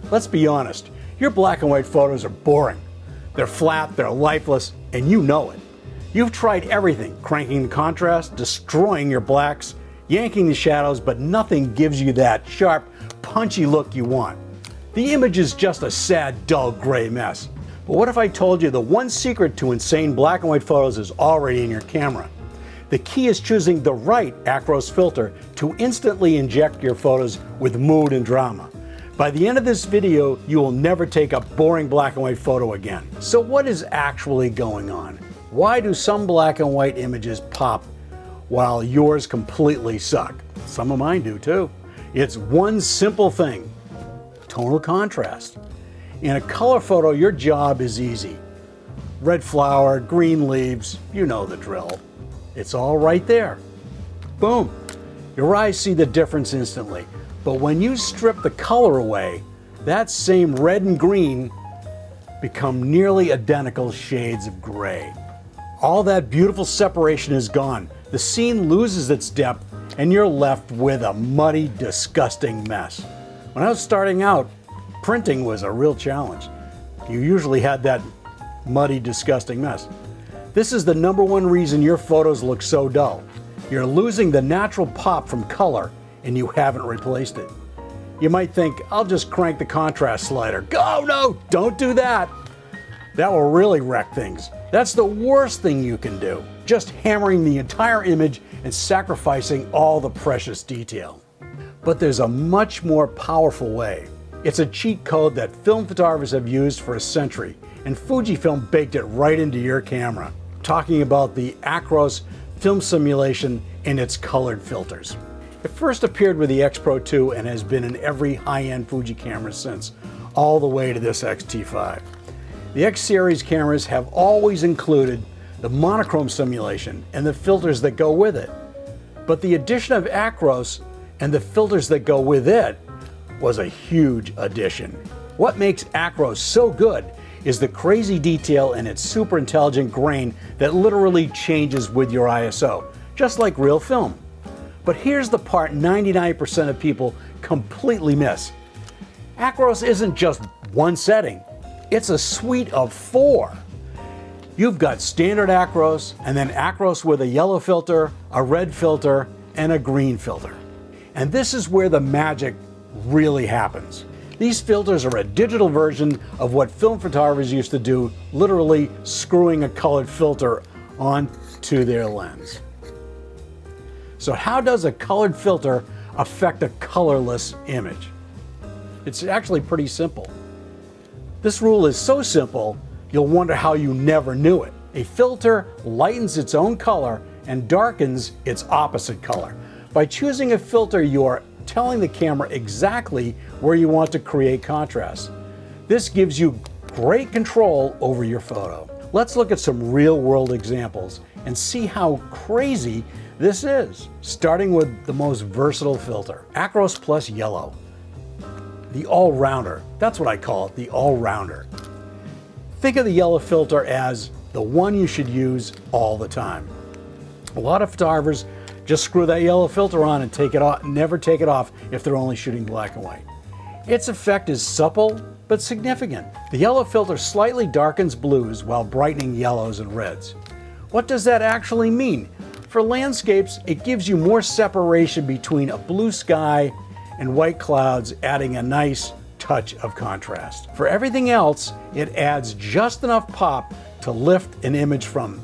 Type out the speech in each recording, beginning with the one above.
Let's be honest, your black and white photos are boring. They're flat, they're lifeless, and you know it. You've tried everything, cranking the contrast, destroying your blacks, yanking the shadows, but nothing gives you that sharp, punchy look you want. The image is just a sad, dull, gray mess. But what if I told you the one secret to insane black and white photos is already in your camera? The key is choosing the right Acros filter to instantly inject your photos with mood and drama. By the end of this video, you will never take a boring black and white photo again. So what is actually going on? Why do some black and white images pop while yours completely suck? Some of mine do too. It's one simple thing: tonal contrast. In a color photo, your job is easy. Red flower, green leaves, you know the drill. It's all right there. Boom. Your eyes see the difference instantly. But when you strip the color away, that same red and green become nearly identical shades of gray. All that beautiful separation is gone. The scene loses its depth and you're left with a muddy, disgusting mess. When I was starting out, printing was a real challenge. You usually had that muddy, disgusting mess. This is the #1 reason your photos look so dull. You're losing the natural pop from color and you haven't replaced it. You might think, I'll just crank the contrast slider. Oh no, don't do that. That will really wreck things. That's the worst thing you can do. Just hammering the entire image and sacrificing all the precious detail. But there's a much more powerful way. It's a cheat code that film photographers have used for a century, and Fujifilm baked it right into your camera. I'm talking about the Acros film simulation and its colored filters. It first appeared with the X Pro 2 and has been in every high-end Fuji camera since, all the way to this X-T5. The X series cameras have always included the monochrome simulation and the filters that go with it. But the addition of Acros and the filters that go with it was a huge addition. What makes Acros so good is the crazy detail in its super intelligent grain that literally changes with your ISO, just like real film. But here's the part 99% of people completely miss. Acros isn't just one setting, it's a suite of 4. You've got standard Acros, and then Acros with a yellow filter, a red filter, and a green filter. And this is where the magic really happens. These filters are a digital version of what film photographers used to do, literally screwing a colored filter onto their lens. So how does a colored filter affect a colorless image? It's actually pretty simple. This rule is so simple, you'll wonder how you never knew it. A filter lightens its own color and darkens its opposite color. By choosing a filter, you are telling the camera exactly where you want to create contrast. This gives you great control over your photo. Let's look at some real-world examples and see how crazy this is, starting with the most versatile filter, Acros Plus Yellow. The all-rounder, that's what I call it, the all-rounder. Think of the yellow filter as the one you should use all the time. A lot of photographers just screw that yellow filter on and take it off, never take it off if they're only shooting black and white. Its effect is supple but significant. The yellow filter slightly darkens blues while brightening yellows and reds. What does that actually mean? For landscapes, it gives you more separation between a blue sky and white clouds, adding a nice touch of contrast. For everything else, it adds just enough pop to lift an image from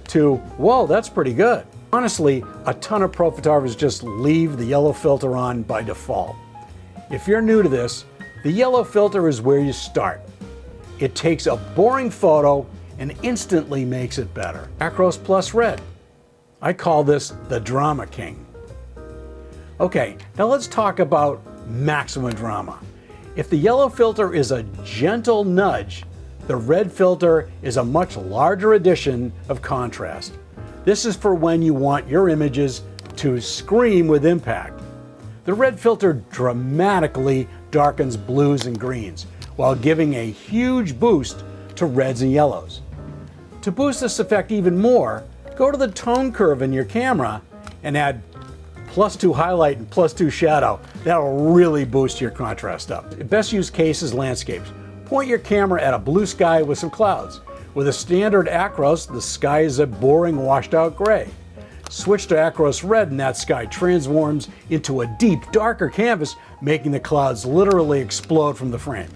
to, whoa, that's pretty good. Honestly, a ton of pro photographers just leave the yellow filter on by default. If you're new to this, the yellow filter is where you start. It takes a boring photo and instantly makes it better. Acros Plus Red. I call this the drama king. Okay, now let's talk about maximum drama. If the yellow filter is a gentle nudge, the red filter is a much larger addition of contrast. This is for when you want your images to scream with impact. The red filter dramatically darkens blues and greens while giving a huge boost to reds and yellows. To boost this effect even more, go to the tone curve in your camera and add +2 highlight and +2 shadow. That'll really boost your contrast up. The best use case is landscapes. Point your camera at a blue sky with some clouds. With a standard Acros, the sky is a boring washed out gray. Switch to Acros Red and that sky transforms into a deep, darker canvas, making the clouds literally explode from the frame.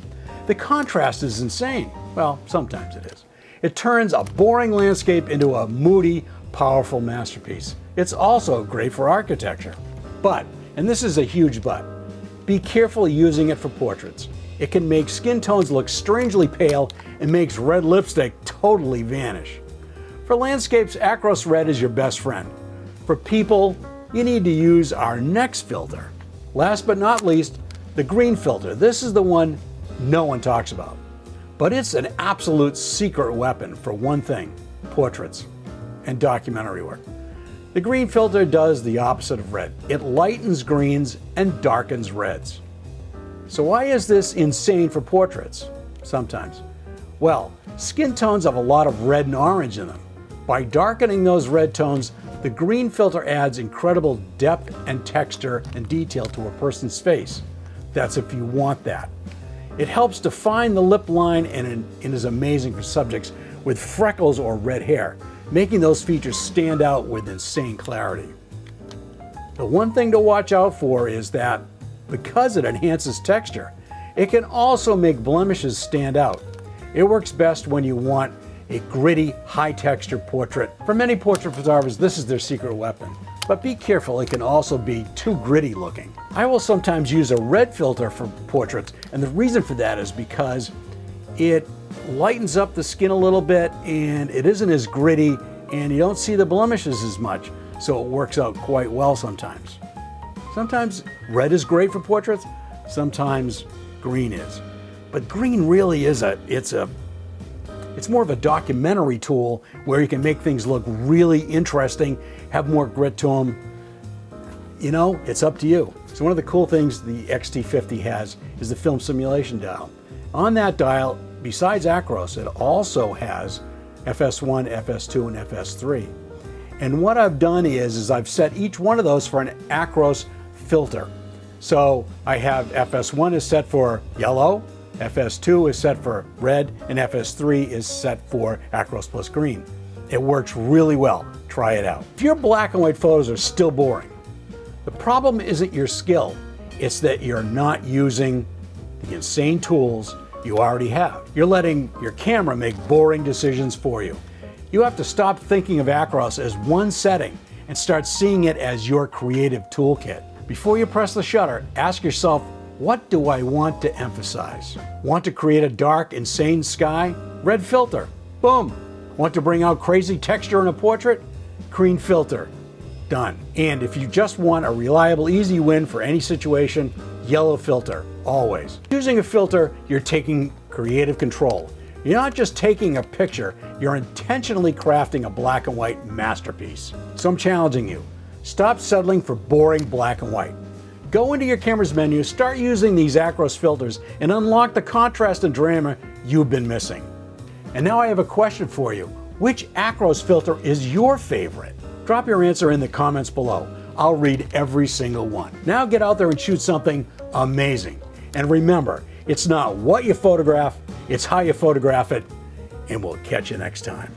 The contrast is insane. Well, sometimes it is. It turns a boring landscape into a moody, powerful masterpiece. It's also great for architecture. But, and this is a huge but, be careful using it for portraits. It can make skin tones look strangely pale and makes red lipstick totally vanish. For landscapes, Acros Red is your best friend. For people, you need to use our next filter. Last but not least, the green filter. This is the one no one talks about. But it's an absolute secret weapon for one thing: portraits and documentary work. The green filter does the opposite of red. It lightens greens and darkens reds. So why is this insane for portraits? Sometimes. Well, skin tones have a lot of red and orange in them. By darkening those red tones, the green filter adds incredible depth and texture and detail to a person's face. That's if you want that. It helps define the lip line and is amazing for subjects with freckles or red hair, making those features stand out with insane clarity. The one thing to watch out for is that because it enhances texture, it can also make blemishes stand out. It works best when you want a gritty, high-texture portrait. For many portrait photographers, this is their secret weapon. But be careful, it can also be too gritty looking. I will sometimes use a red filter for portraits, and the reason for that is because it lightens up the skin a little bit and it isn't as gritty and you don't see the blemishes as much, so it works out quite well sometimes. Sometimes red is great for portraits, sometimes green is. But green really is it's more of a documentary tool where you can make things look really interesting, have more grit to them. You know, it's up to you. So one of the cool things the XT50 has is the film simulation dial. On that dial, besides Acros, it also has FS1, FS2, and FS3. And what I've done is I've set each one of those for an Acros filter. So I have FS1 is set for yellow, FS2 is set for red, and FS3 is set for Acros plus green. It works really well. Try it out. If your black and white photos are still boring, the problem isn't your skill, it's that you're not using the insane tools you already have. You're letting your camera make boring decisions for you. You have to stop thinking of Acros as one setting and start seeing it as your creative toolkit. Before you press the shutter, ask yourself, what do I want to emphasize? Want to create a dark, insane sky? Red filter. Boom. Want to bring out crazy texture in a portrait? Green filter. Done. And if you just want a reliable, easy win for any situation, yellow filter. Always. Using a filter, you're taking creative control. You're not just taking a picture, you're intentionally crafting a black and white masterpiece. So I'm challenging you. Stop settling for boring black and white. Go into your camera's menu, start using these Acros filters, and unlock the contrast and drama you've been missing. And now I have a question for you. Which Acros filter is your favorite? Drop your answer in the comments below. I'll read every single one. Now get out there and shoot something amazing. And remember, it's not what you photograph, it's how you photograph it, and we'll catch you next time.